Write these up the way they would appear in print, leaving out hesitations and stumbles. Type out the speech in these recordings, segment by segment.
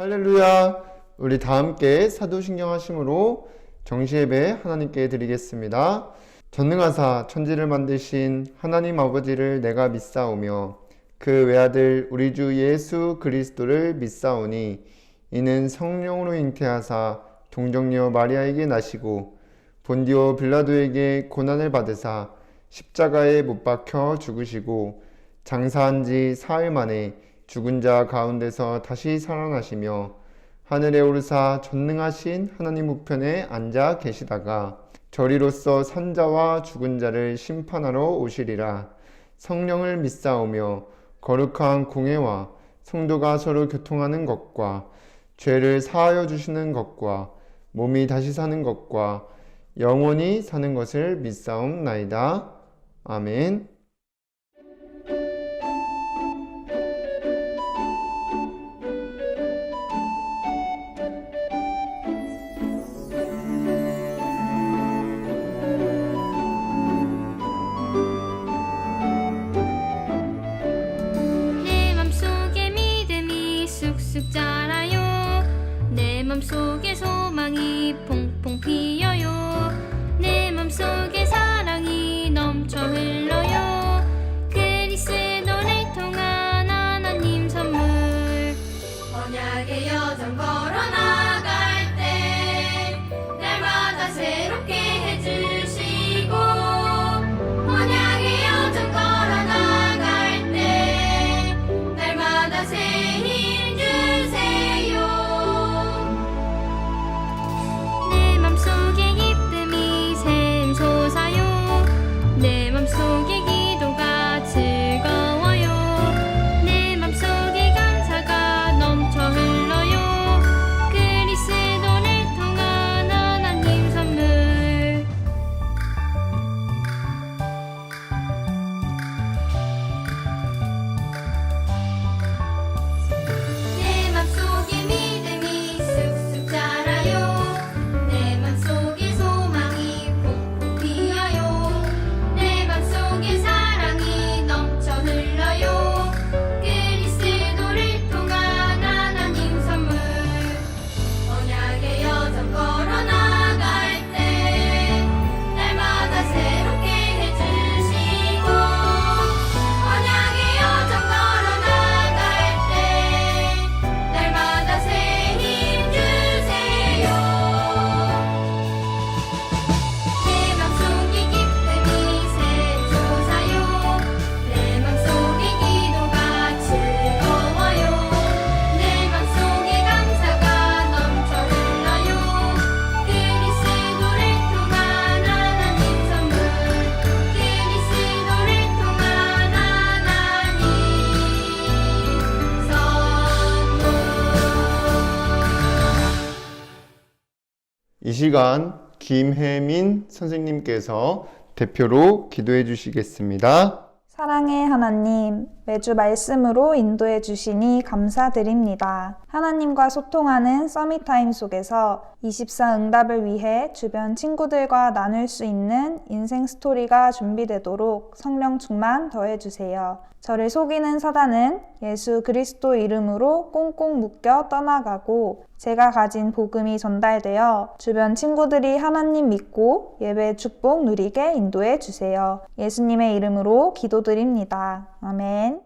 할렐루야! 우리 다 함께 사도신경 하심으로 정시예배 하나님께 드리겠습니다. 전능하사 천지를 만드신 하나님 아버지를 내가 믿사오며 그 외아들 우리 주 예수 그리스도를 믿사오니 이는 성령으로 잉태하사 동정녀 마리아에게 나시고 본디오 빌라도에게 고난을 받으사 십자가에 못 박혀 죽으시고 장사한 지 사흘 만에 죽은 자 가운데서 다시 살아나시며 하늘에 오르사 전능하신 하나님 우편에 앉아 계시다가 저리로서 산자와 죽은 자를 심판하러 오시리라. 성령을 믿사오며 거룩한 공회와 성도가 서로 교통하는 것과 죄를 사하여 주시는 것과 몸이 다시 사는 것과 영원히 사는 것을 믿사옵나이다. 아멘. 쑥쑥 자라요. 내 맘속에 소망이 퐁퐁 피어요. 내 맘속에 사랑이 넘쳐 흘러요. 그리스도를 통한 하나님 선물. 언약의 여정 걸어나갈 때 날마다 새롭게 해주시고 언약의 여정 걸어나갈 때 날마다 새 힘 주세요. 내 맘속에 기쁨이 샘솟아요. 내 맘속에 기도가 즐거워요. 내 맘속에 감사가 넘쳐 흘러요. 그리스도를 통한 하나님 선물. 내 맘속에 믿음이 쑥쑥 자라요. 내 맘속에 소망이 퐁퐁 피어요. 내 맘속에 사랑이 넘쳐 흘러요. 그리스도를 통한 하나님 선물. 언약의 여정 걸어나갈 때 날마다 새롭게 해주시고 언약의 여정 걸어나갈 때 날마다 새 힘 주세요. 내 맘속에 기쁨이 샘솟아요. 내 맘속에 기도가 즐거워요. 내 맘속에 감사가 넘쳐 흘러요. 그리스도를 통한 하나님 선물. 그리스도를 통한 하나님 선물. 이 시간 김혜민 선생님께서 대표로 기도해 주시겠습니다. 사랑의 하나님, 매주 말씀으로 인도해 주시니 감사드립니다. 하나님과 소통하는 서밋타임 속에서 24 응답을 위해 주변 친구들과 나눌 수 있는 인생 스토리가 준비되도록 성령 충만 더해 주세요. 저를 속이는 사단은 예수 그리스도 이름으로 꽁꽁 묶여 떠나가고 제가 가진 복음이 전달되어 주변 친구들이 하나님 믿고 예배 축복 누리게 인도해 주세요. 예수님의 이름으로 기도드립니다. 아멘.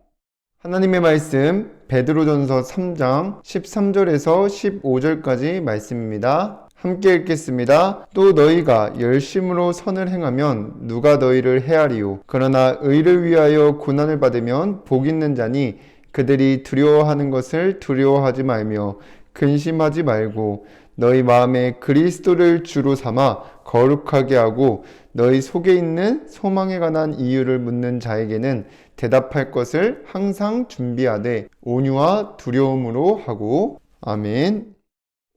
하나님의 말씀 베드로전서 3장 13절에서 15절까지 말씀입니다. 함께 읽겠습니다. 또 너희가 열심으로 선을 행하면 누가 너희를 해하리요. 그러나 의를 위하여 고난을 받으면 복 있는 자니 그들이 두려워하는 것을 두려워하지 말며 근심하지 말고 너희 마음에 그리스도를 주로 삼아 거룩하게 하고 너희 속에 있는 소망에 관한 이유를 묻는 자에게는 대답할 것을 항상 준비하되 온유와 두려움으로 하고. 아멘.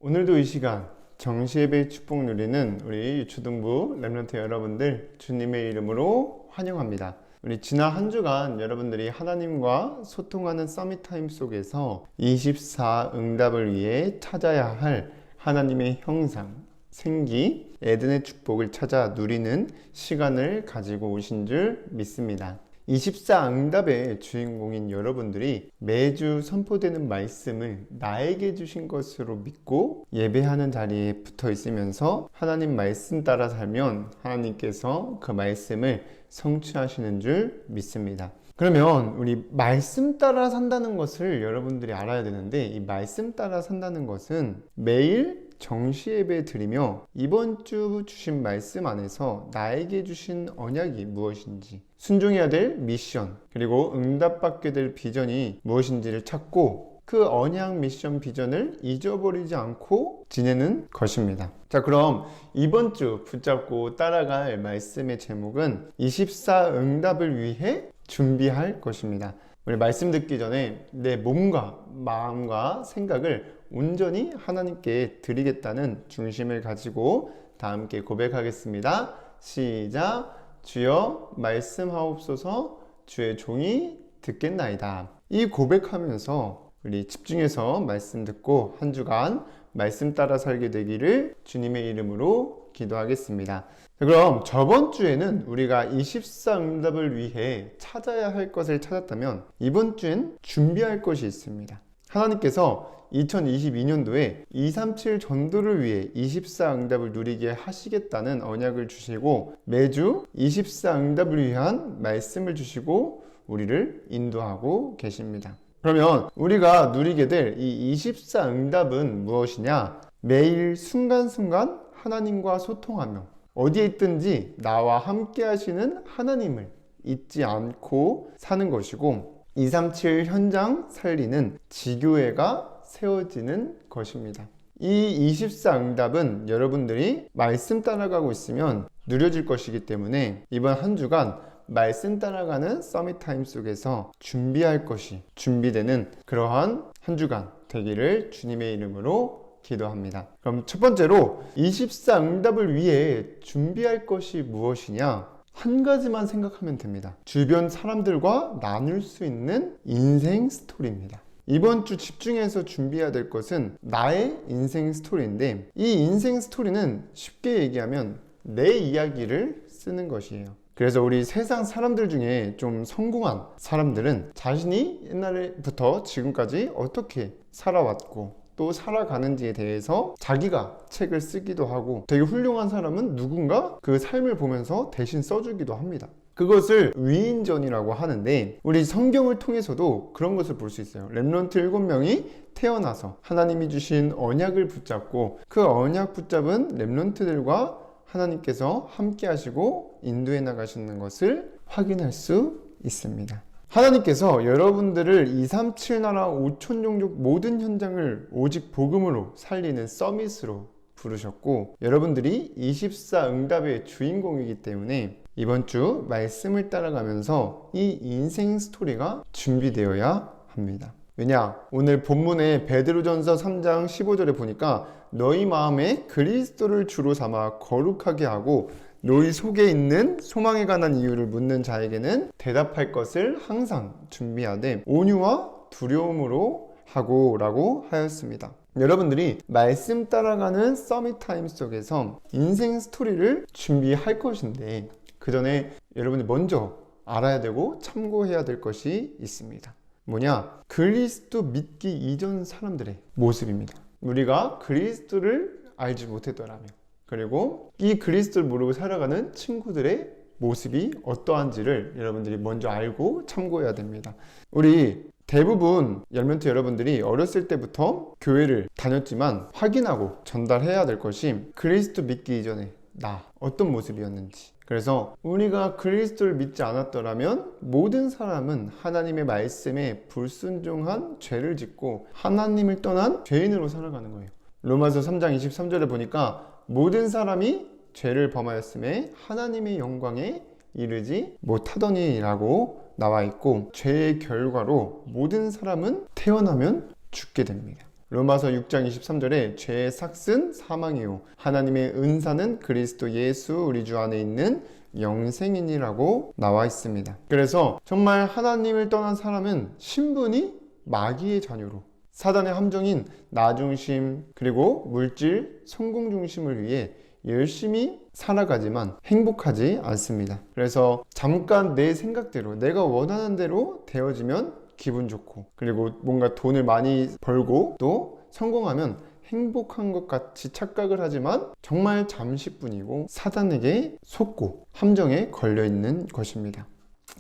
오늘도 이 시간 정시예배 축복 누리는 우리 유초등부 렘넌트 여러분들 주님의 이름으로 환영합니다. 우리 지난 한 주간 여러분들이 하나님과 소통하는 서밋타임 속에서 24 응답을 위해 찾아야 할 하나님의 형상, 생기, 에덴의 축복을 찾아 누리는 시간을 가지고 오신 줄 믿습니다. 24응답의 주인공인 여러분들이 매주 선포되는 말씀을 나에게 주신 것으로 믿고 예배하는 자리에 붙어 있으면서 하나님 말씀 따라 살면 하나님께서 그 말씀을 성취하시는 줄 믿습니다. 그러면 우리 말씀 따라 산다는 것을 여러분들이 알아야 되는데, 이 말씀 따라 산다는 것은 매일 정시 예배 드리며 이번 주 주신 말씀 안에서 나에게 주신 언약이 무엇인지, 순종해야 될 미션, 그리고 응답받게 될 비전이 무엇인지를 찾고 그 언약, 미션, 비전을 잊어버리지 않고 지내는 것입니다. 자, 그럼 이번 주 붙잡고 따라갈 말씀의 제목은 24응답을 위해 준비할 것입니다. 우리 말씀 듣기 전에 내 몸과 마음과 생각을 온전히 하나님께 드리겠다는 중심을 가지고 다 함께 고백하겠습니다. 시작. 주여 말씀하옵소서. 주의 종이 듣겠나이다. 이 고백하면서 우리 집중해서 말씀 듣고 한 주간 말씀 따라 살게 되기를 주님의 이름으로 기도하겠습니다. 그럼 저번 주에는 우리가 24응답을 위해 찾아야 할 것을 찾았다면 이번 주엔 준비할 것이 있습니다. 하나님께서 2022년도에 237 전도를 위해 24응답을 누리게 하시겠다는 언약을 주시고 매주 24응답을 위한 말씀을 주시고 우리를 인도하고 계십니다. 그러면 우리가 누리게 될 이 24응답은 무엇이냐? 매일 순간순간 하나님과 소통하며 어디에 있든지 나와 함께 하시는 하나님을 잊지 않고 사는 것이고 237 현장 살리는 지교회가 세워지는 것입니다. 이 24응답은 여러분들이 말씀 따라가고 있으면 누려질 것이기 때문에 이번 한 주간 말씀 따라가는 서밋타임 속에서 준비할 것이 준비되는 그러한 한 주간 되기를 주님의 이름으로 기도합니다. 그럼 첫 번째로 24응답을 위해 준비할 것이 무엇이냐? 한 가지만 생각하면 됩니다. 주변 사람들과 나눌 수 있는 인생 스토리입니다. 이번 주 집중해서 준비해야 될 것은 나의 인생 스토리인데, 이 인생 스토리는 쉽게 얘기하면 내 이야기를 쓰는 것이에요. 그래서 우리 세상 사람들 중에 좀 성공한 사람들은 자신이 옛날부터 지금까지 어떻게 살아왔고 또 살아가는지에 대해서 자기가 책을 쓰기도 하고, 되게 훌륭한 사람은 누군가 그 삶을 보면서 대신 써주기도 합니다. 그것을 위인전이라고 하는데, 우리 성경을 통해서도 그런 것을 볼 수 있어요. 렘넌트 7명이 태어나서 하나님이 주신 언약을 붙잡고 그 언약 붙잡은 렘넌트들과 하나님께서 함께 하시고 인도해 나가시는 것을 확인할 수 있습니다. 하나님께서 여러분들을 237 나라 5천 종족 모든 현장을 오직 복음으로 살리는 서밋으로 부르셨고, 여러분들이 24응답의 주인공이기 때문에 이번 주 말씀을 따라가면서 이 인생 스토리가 준비되어야 합니다. 왜냐? 오늘 본문의 베드로전서 3장 15절에 보니까 너희 마음에 그리스도를 주로 삼아 거룩하게 하고 너희 속에 있는 소망에 관한 이유를 묻는 자에게는 대답할 것을 항상 준비하되 온유와 두려움으로 하고 라고 하였습니다. 여러분들이 말씀 따라가는 서밋타임 속에서 인생 스토리를 준비할 것인데, 그 전에 여러분이 먼저 알아야 되고 참고해야 될 것이 있습니다. 뭐냐? 그리스도 믿기 이전 사람들의 모습입니다. 우리가 그리스도를 알지 못했더라면, 그리고 이 그리스도를 모르고 살아가는 친구들의 모습이 어떠한지를 여러분들이 먼저 알고 참고해야 됩니다. 우리 대부분 열멘트 여러분들이 어렸을 때부터 교회를 다녔지만 확인하고 전달해야 될 것이 그리스도 믿기 이전에 나 어떤 모습이었는지. 그래서 우리가 그리스도를 믿지 않았더라면 모든 사람은 하나님의 말씀에 불순종한 죄를 짓고 하나님을 떠난 죄인으로 살아가는 거예요. 로마서 3장 23절에 보니까 모든 사람이 죄를 범하였음에 하나님의 영광에 이르지 못하더니라고 나와 있고, 죄의 결과로 모든 사람은 태어나면 죽게 됩니다. 로마서 6장 23절에 죄의 삭은 사망이요 하나님의 은사는 그리스도 예수 우리 주 안에 있는 영생이니라고 나와 있습니다. 그래서 정말 하나님을 떠난 사람은 신분이 마귀의 자녀로 사단의 함정인 나 중심 그리고 물질, 성공 중심을 위해 열심히 살아가지만 행복하지 않습니다. 그래서 잠깐 내 생각대로 내가 원하는 대로 되어지면 기분 좋고, 그리고 뭔가 돈을 많이 벌고 또 성공하면 행복한 것 같이 착각을 하지만 정말 잠시뿐이고 사단에게 속고 함정에 걸려 있는 것입니다.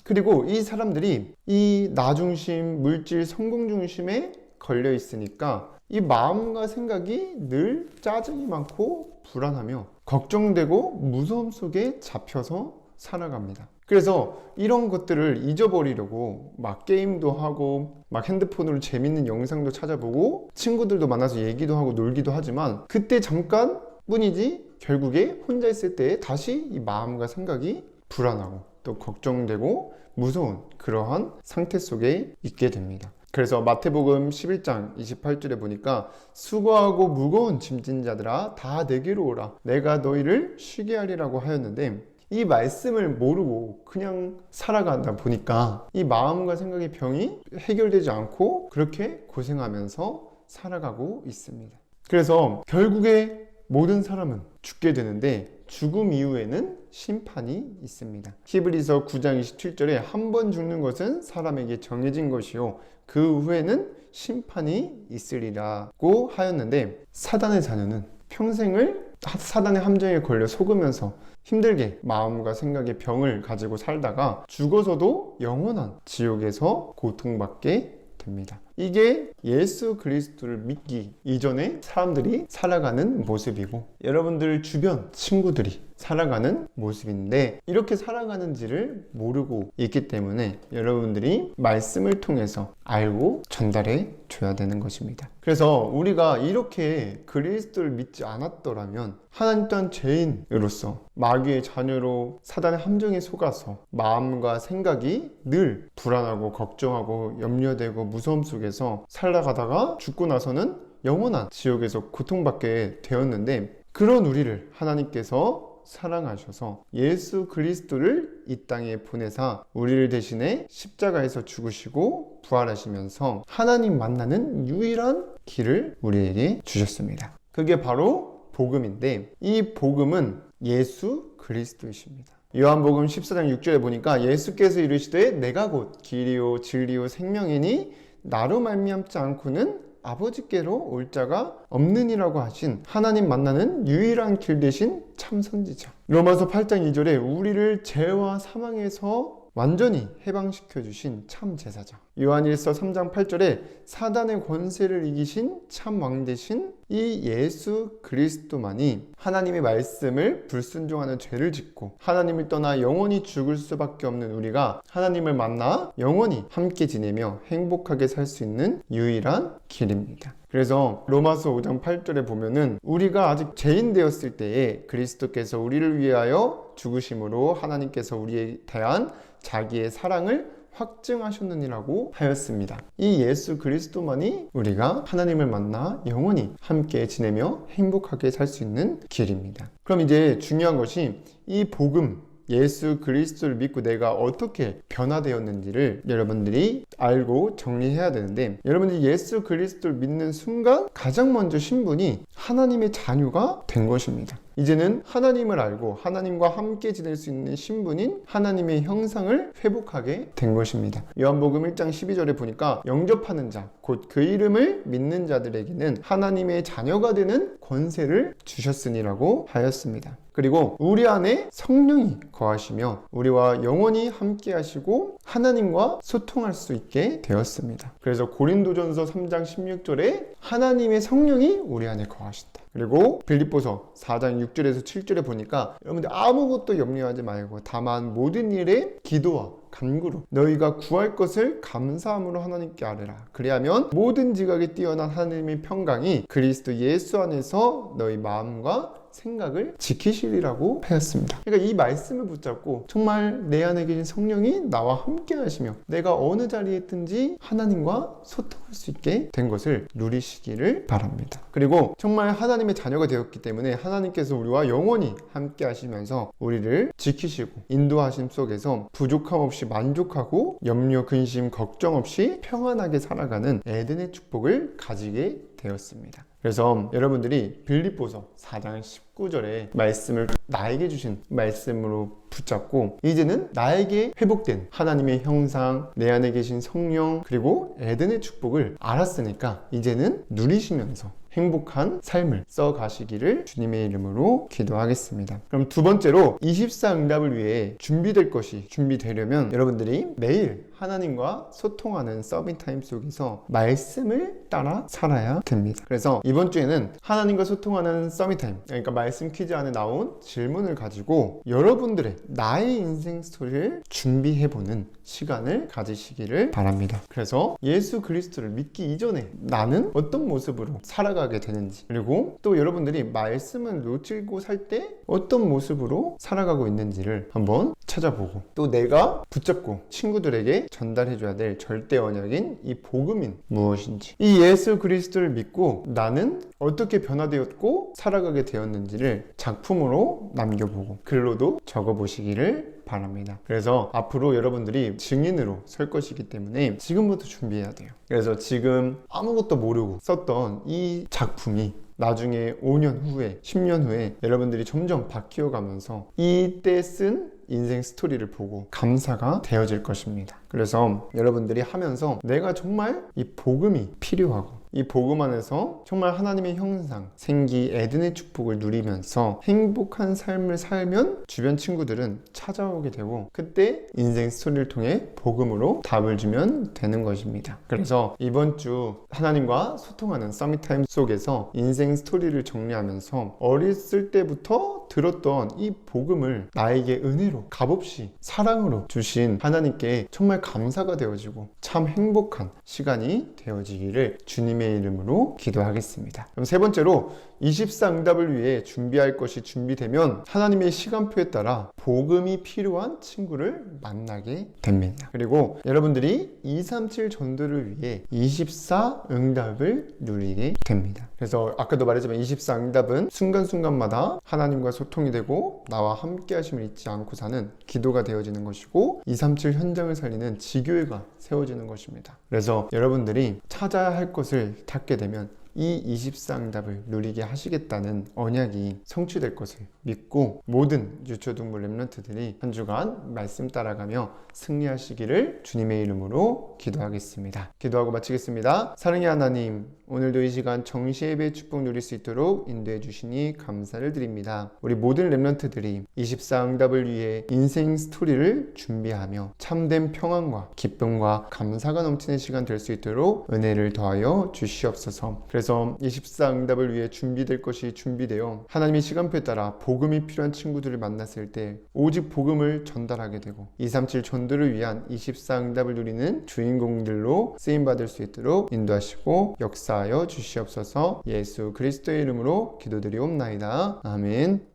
그리고 이 사람들이 이 나 중심, 물질, 성공 중심에 걸려 있으니까 이 마음과 생각이 늘 짜증이 많고 불안하며 걱정되고 무서움 속에 잡혀서 살아갑니다. 그래서 이런 것들을 잊어버리려고 막 게임도 하고 막 핸드폰으로 재밌는 영상도 찾아보고 친구들도 만나서 얘기도 하고 놀기도 하지만 그때 잠깐뿐이지 결국에 혼자 있을 때 다시 이 마음과 생각이 불안하고 또 걱정되고 무서운 그러한 상태 속에 있게 됩니다. 그래서 마태복음 11장 28절에 보니까 수고하고 무거운 짐진 자들아 다 내게로 오라 내가 너희를 쉬게 하리라고 하였는데, 이 말씀을 모르고 그냥 살아가다 보니까 이 마음과 생각의 병이 해결되지 않고 그렇게 고생하면서 살아가고 있습니다. 그래서 결국에 모든 사람은 죽게 되는데 죽음 이후에는 심판이 있습니다. 히브리서 9장 27절에 한 번 죽는 것은 사람에게 정해진 것이요 그 후에는 심판이 있으리라고 하였는데, 사단의 자녀는 평생을 사단의 함정에 걸려 속으면서 힘들게 마음과 생각의 병을 가지고 살다가 죽어서도 영원한 지옥에서 고통받게 됩니다. 이게 예수 그리스도를 믿기 이전에 사람들이 살아가는 모습이고 여러분들 주변 친구들이 살아가는 모습인데, 이렇게 살아가는지를 모르고 있기 때문에 여러분들이 말씀을 통해서 알고 전달해 줘야 되는 것입니다. 그래서 우리가 이렇게 그리스도를 믿지 않았더라면 하나님 또한 죄인으로서 마귀의 자녀로 사단의 함정에 속아서 마음과 생각이 늘 불안하고 걱정하고 염려되고 무서움 속에서 살아가다가 죽고 나서는 영원한 지옥에서 고통받게 되었는데, 그런 우리를 하나님께서 사랑하셔서 예수 그리스도를 이 땅에 보내사 우리를 대신해 십자가에서 죽으시고 부활하시면서 하나님 만나는 유일한 길을 우리에게 주셨습니다. 그게 바로 복음인데, 이 복음은 예수 그리스도이십니다. 요한복음 14장 6절에 보니까 예수께서 이르시되 내가 곧 길이요 진리요 생명이니 나로 말미암지 않고는 아버지께로 올 자가 없느니라고 하신 하나님 만나는 유일한 길 대신 참 선지자. 로마서 8장 2절에 우리를 죄와 사망에서 완전히 해방시켜 주신 참 제사장. 요한일서 3장 8절에 사단의 권세를 이기신 참 왕 되신 이 예수 그리스도만이 하나님의 말씀을 불순종하는 죄를 짓고 하나님을 떠나 영원히 죽을 수밖에 없는 우리가 하나님을 만나 영원히 함께 지내며 행복하게 살 수 있는 유일한 길입니다. 그래서 로마서 5장 8절에 보면은 우리가 아직 죄인 되었을 때에 그리스도께서 우리를 위하여 죽으심으로 하나님께서 우리에 대한 자기의 사랑을 확증하셨느니라고 하였습니다. 이 예수 그리스도만이 우리가 하나님을 만나 영원히 함께 지내며 행복하게 살 수 있는 길입니다. 그럼 이제 중요한 것이 이 복음, 예수 그리스도를 믿고 내가 어떻게 변화되었는지를 여러분들이 알고 정리해야 되는데, 여러분들이 예수 그리스도를 믿는 순간 가장 먼저 신분이 하나님의 자녀가 된 것입니다. 이제는 하나님을 알고 하나님과 함께 지낼 수 있는 신분인 하나님의 형상을 회복하게 된 것입니다. 요한복음 1장 12절에 보니까 영접하는 자, 곧 그 이름을 믿는 자들에게는 하나님의 자녀가 되는 권세를 주셨으니라고 하였습니다. 그리고 우리 안에 성령이 거하시며 우리와 영원히 함께 하시고 하나님과 소통할 수 있게 되었습니다. 그래서 고린도전서 3장 16절에 하나님의 성령이 우리 안에 거하신다. 그리고 빌립보서 4장 6절에서 7절에 보니까 여러분들 아무것도 염려하지 말고 다만 모든 일에 기도와 간구로 너희가 구할 것을 감사함으로 하나님께 아뢰라. 그리하면 모든 지각에 뛰어난 하나님의 평강이 그리스도 예수 안에서 너희 마음과 생각을 지키시리라고 하였습니다. 그러니까 이 말씀을 붙잡고 정말 내 안에 계신 성령이 나와 함께 하시며 내가 어느 자리에 있든지 하나님과 소통할 수 있게 된 것을 누리시기를 바랍니다. 그리고 정말 하나님의 자녀가 되었기 때문에 하나님께서 우리와 영원히 함께 하시면서 우리를 지키시고 인도하심 속에서 부족함 없이 만족하고 염려, 근심, 걱정 없이 평안하게 살아가는 에덴의 축복을 가지게 되었습니다. 그래서 여러분들이 빌립보서 4장 19절의 말씀을 나에게 주신 말씀으로 붙잡고 이제는 나에게 회복된 하나님의 형상, 내 안에 계신 성령, 그리고 에덴의 축복을 알았으니까 이제는 누리시면서 행복한 삶을 써가시기를 주님의 이름으로 기도하겠습니다. 그럼 두 번째로 24응답을 위해 준비될 것이 준비되려면 여러분들이 매일 하나님과 소통하는 서밋타임 속에서 말씀을 따라 살아야 됩니다. 그래서 이번 주에는 하나님과 소통하는 서밋타임, 그러니까 말씀 퀴즈 안에 나온 질문을 가지고 여러분들의 나의 인생 스토리를 준비해보는 시간을 가지시기를 바랍니다. 그래서 예수 그리스도를 믿기 이전에 나는 어떤 모습으로 살아가게 되는지, 그리고 또 여러분들이 말씀을 놓치고 살 때 어떤 모습으로 살아가고 있는지를 한번 찾아보고 또 내가 붙잡고 친구들에게 전달해줘야 될 절대 언약인 이 복음인 무엇인지, 이 예수 그리스도를 믿고 나는 어떻게 변화되었고 살아가게 되었는지를 작품으로 남겨보고 글로도 적어보시기를 바랍니다. 그래서 앞으로 여러분들이 증인으로 설 것이기 때문에 지금부터 준비해야 돼요. 그래서 지금 아무것도 모르고 썼던 이 작품이 나중에 5년 후에 10년 후에 여러분들이 점점 바뀌어 가면서 이때 쓴 인생 스토리를 보고 감사가 되어질 것입니다. 그래서 여러분들이 하면서 내가 정말 이 복음이 필요하고 이 복음 안에서 정말 하나님의 형상, 생기, 에덴의 축복을 누리면서 행복한 삶을 살면 주변 친구들은 찾아오게 되고 그때 인생 스토리를 통해 복음으로 답을 주면 되는 것입니다. 그래서 이번 주 하나님과 소통하는 서밋타임 속에서 인생 스토리를 정리하면서 어렸을 때부터 들었던 이 복음을 나에게 은혜로 값없이 사랑으로 주신 하나님께 정말 감사가 되어지고 참 행복한 시간이 되어지기를 주님의 이름으로 기도하겠습니다. 그럼 세 번째로 24응답을 위해 준비할 것이 준비되면 하나님의 시간표에 따라 복음이 필요한 친구를 만나게 됩니다. 그리고 여러분들이 237 전도를 위해 24응답을 누리게 됩니다. 그래서 아까도 말했지만 24응답은 순간순간마다 하나님과 소통이 되고 나와 함께 하심을 잊지 않고 사는 기도가 되어지는 것이고 237 현장을 살리는 지교회가 세워지는 것입니다. 그래서 여러분들이 찾아야 할 것을 찾게 되면 이 24응답을 누리게 하시겠다는 언약이 성취될 것을 믿고 모든 유초동물 렘넌트들이 한 주간 말씀 따라가며 승리하시기를 주님의 이름으로 기도하겠습니다. 기도하고 마치겠습니다. 사랑의 하나님, 오늘도 이 시간 정시예배 축복 누릴 수 있도록 인도해 주시니 감사를 드립니다. 우리 모든 렘넌트들이 24응답을 위해 인생 스토리를 준비하며 참된 평안과 기쁨과 감사가 넘치는 시간 될 수 있도록 은혜를 더하여 주시옵소서. 그래서 24응답을 위해 준비될 것이 준비되어 하나님의 시간표에 따라 복음이 필요한 친구들을 만났을 때 오직 복음을 전달하게 되고 237 전도를 위한 24응답을 누리는 주인공들로 쓰임받을 수 있도록 인도하시고 역사하여 주시옵소서. 예수 그리스도의 이름으로 기도드리옵나이다. 아멘.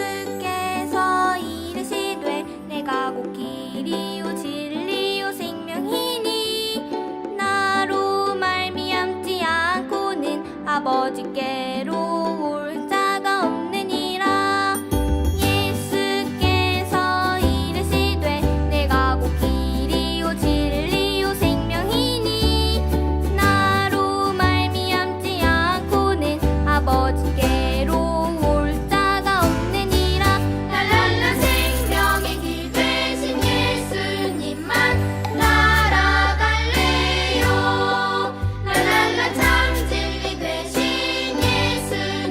예수께서 이르시되 내가 곧 길이요 진리요 생명이니 나로 말미암지 않고는 아버지께로 올 자가 없느니라. 예수께서 이르시되 내가 곧 길이요 진리요 생명이니 나로 말미암지 않고는 아버지께로 올 자가 없느니라. 랄랄라 생명의 길 되신 예수님만 따라갈래요. 랄랄라 참 진리 되신 예수님만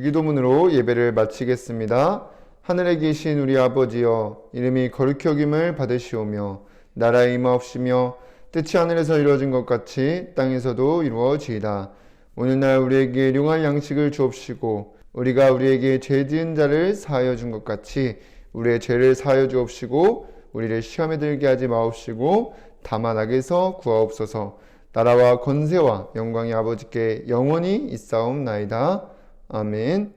주기도문으로 예배를 마치겠습니다. 하늘에 계신 우리 아버지여, 이름이 거룩히 여김을 받으시오며 나라의 임하옵시며 뜻이 하늘에서 이루어진 것 같이 땅에서도 이루어지이다. 오늘날 우리에게 일용할 양식을 주옵시고 우리가 우리에게 죄 지은 자를 사하여 준 것 같이 우리의 죄를 사하여 주옵시고 우리를 시험에 들게 하지 마옵시고 다만 악에서 구하옵소서. 나라와 권세와 영광이 아버지께 영원히 있사옵나이다. 아멘.